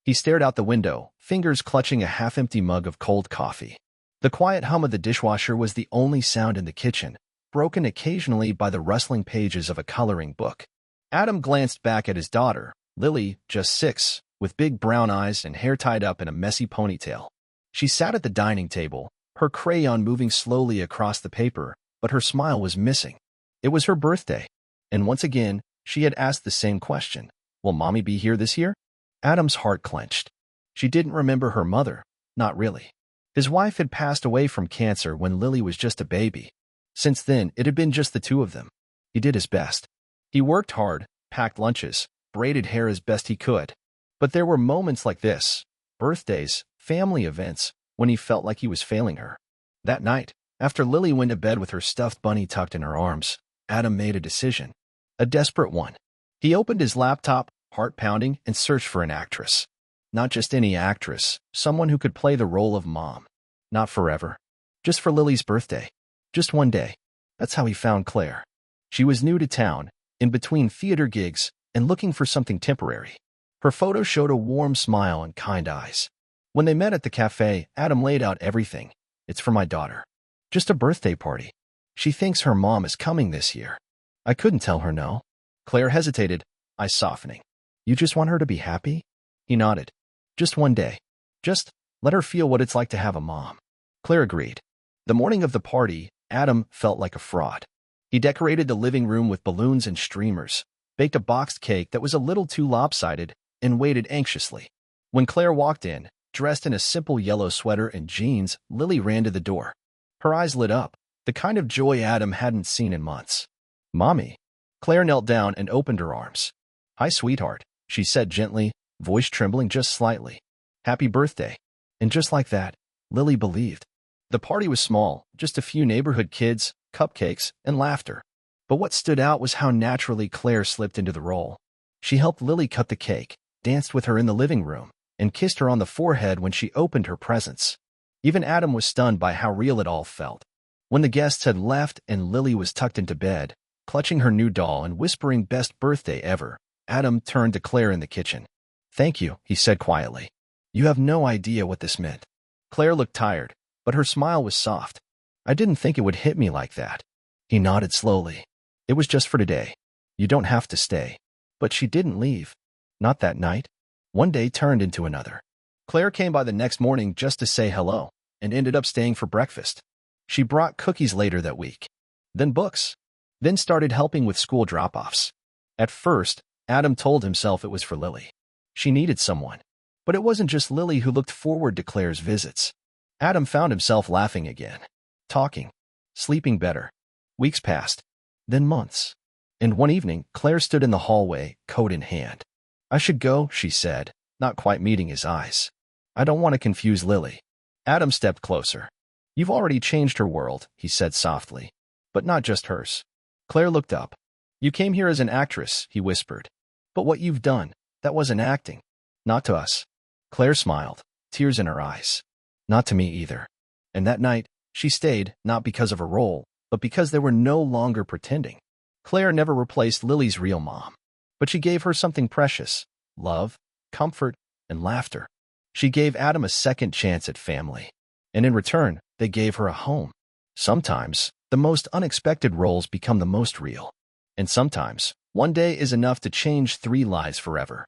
He stared out the window, fingers clutching a half-empty mug of cold coffee. The quiet hum of the dishwasher was the only sound in the kitchen, broken occasionally by the rustling pages of a coloring book. Adam glanced back at his daughter, Lily, just 6, with big brown eyes and hair tied up in a messy ponytail. She sat at the dining table, her crayon moving slowly across the paper, but her smile was missing. It was her birthday, and once again, she had asked the same question. Will Mommy be here this year? Adam's heart clenched. She didn't remember her mother, not really. His wife had passed away from cancer when Lily was just a baby. Since then, it had been just the two of them. He did his best. He worked hard, packed lunches, braided hair as best he could. But there were moments like this, birthdays, family events, when he felt like he was failing her. That night, after Lily went to bed with her stuffed bunny tucked in her arms, Adam made a decision. A desperate one. He opened his laptop, heart pounding, and searched for an actress. Not just any actress, someone who could play the role of mom. Not forever. Just for Lily's birthday. Just one day. That's how he found Claire. She was new to town, in between theater gigs, and looking for something temporary. Her photo showed a warm smile and kind eyes. When they met at the cafe, Adam laid out everything. It's for my daughter. Just a birthday party. She thinks her mom is coming this year. I couldn't tell her no. Claire hesitated, eyes softening. You just want her to be happy? He nodded. Just one day. Just let her feel what it's like to have a mom. Claire agreed. The morning of the party, Adam felt like a fraud. He decorated the living room with balloons and streamers, baked a boxed cake that was a little too lopsided, and waited anxiously. When Claire walked in, dressed in a simple yellow sweater and jeans, Lily ran to the door. Her eyes lit up, the kind of joy Adam hadn't seen in months. Mommy. Claire knelt down and opened her arms. Hi, sweetheart, she said gently, voice trembling just slightly. Happy birthday. And just like that, Lily believed. The party was small, just a few neighborhood kids, cupcakes, and laughter. But what stood out was how naturally Claire slipped into the role. She helped Lily cut the cake, danced with her in the living room, and kissed her on the forehead when she opened her presents. Even Adam was stunned by how real it all felt. When the guests had left and Lily was tucked into bed, clutching her new doll and whispering best birthday ever, Adam turned to Claire in the kitchen. Thank you, he said quietly. You have no idea what this meant. Claire looked tired, but her smile was soft. I didn't think it would hit me like that. He nodded slowly. It was just for today. You don't have to stay. But she didn't leave. Not that night. One day turned into another. Claire came by the next morning just to say hello, and ended up staying for breakfast. She brought cookies later that week. Then books. Then started helping with school drop-offs. At first, Adam told himself it was for Lily. She needed someone. But it wasn't just Lily who looked forward to Claire's visits. Adam found himself laughing again. Talking. Sleeping better. Weeks passed. Then months. And one evening, Claire stood in the hallway, coat in hand. I should go, she said, not quite meeting his eyes. I don't want to confuse Lily. Adam stepped closer. You've already changed her world, he said softly. But not just hers. Claire looked up. You came here as an actress, he whispered. But what you've done, that wasn't acting. Not to us. Claire smiled, tears in her eyes. Not to me either. And that night, she stayed, not because of a role, but because they were no longer pretending. Claire never replaced Lily's real mom. But she gave her something precious. Love, comfort, and laughter. She gave Adam a second chance at family. And in return, they gave her a home. Sometimes, the most unexpected roles become the most real. And sometimes, one day is enough to change 3 lives forever.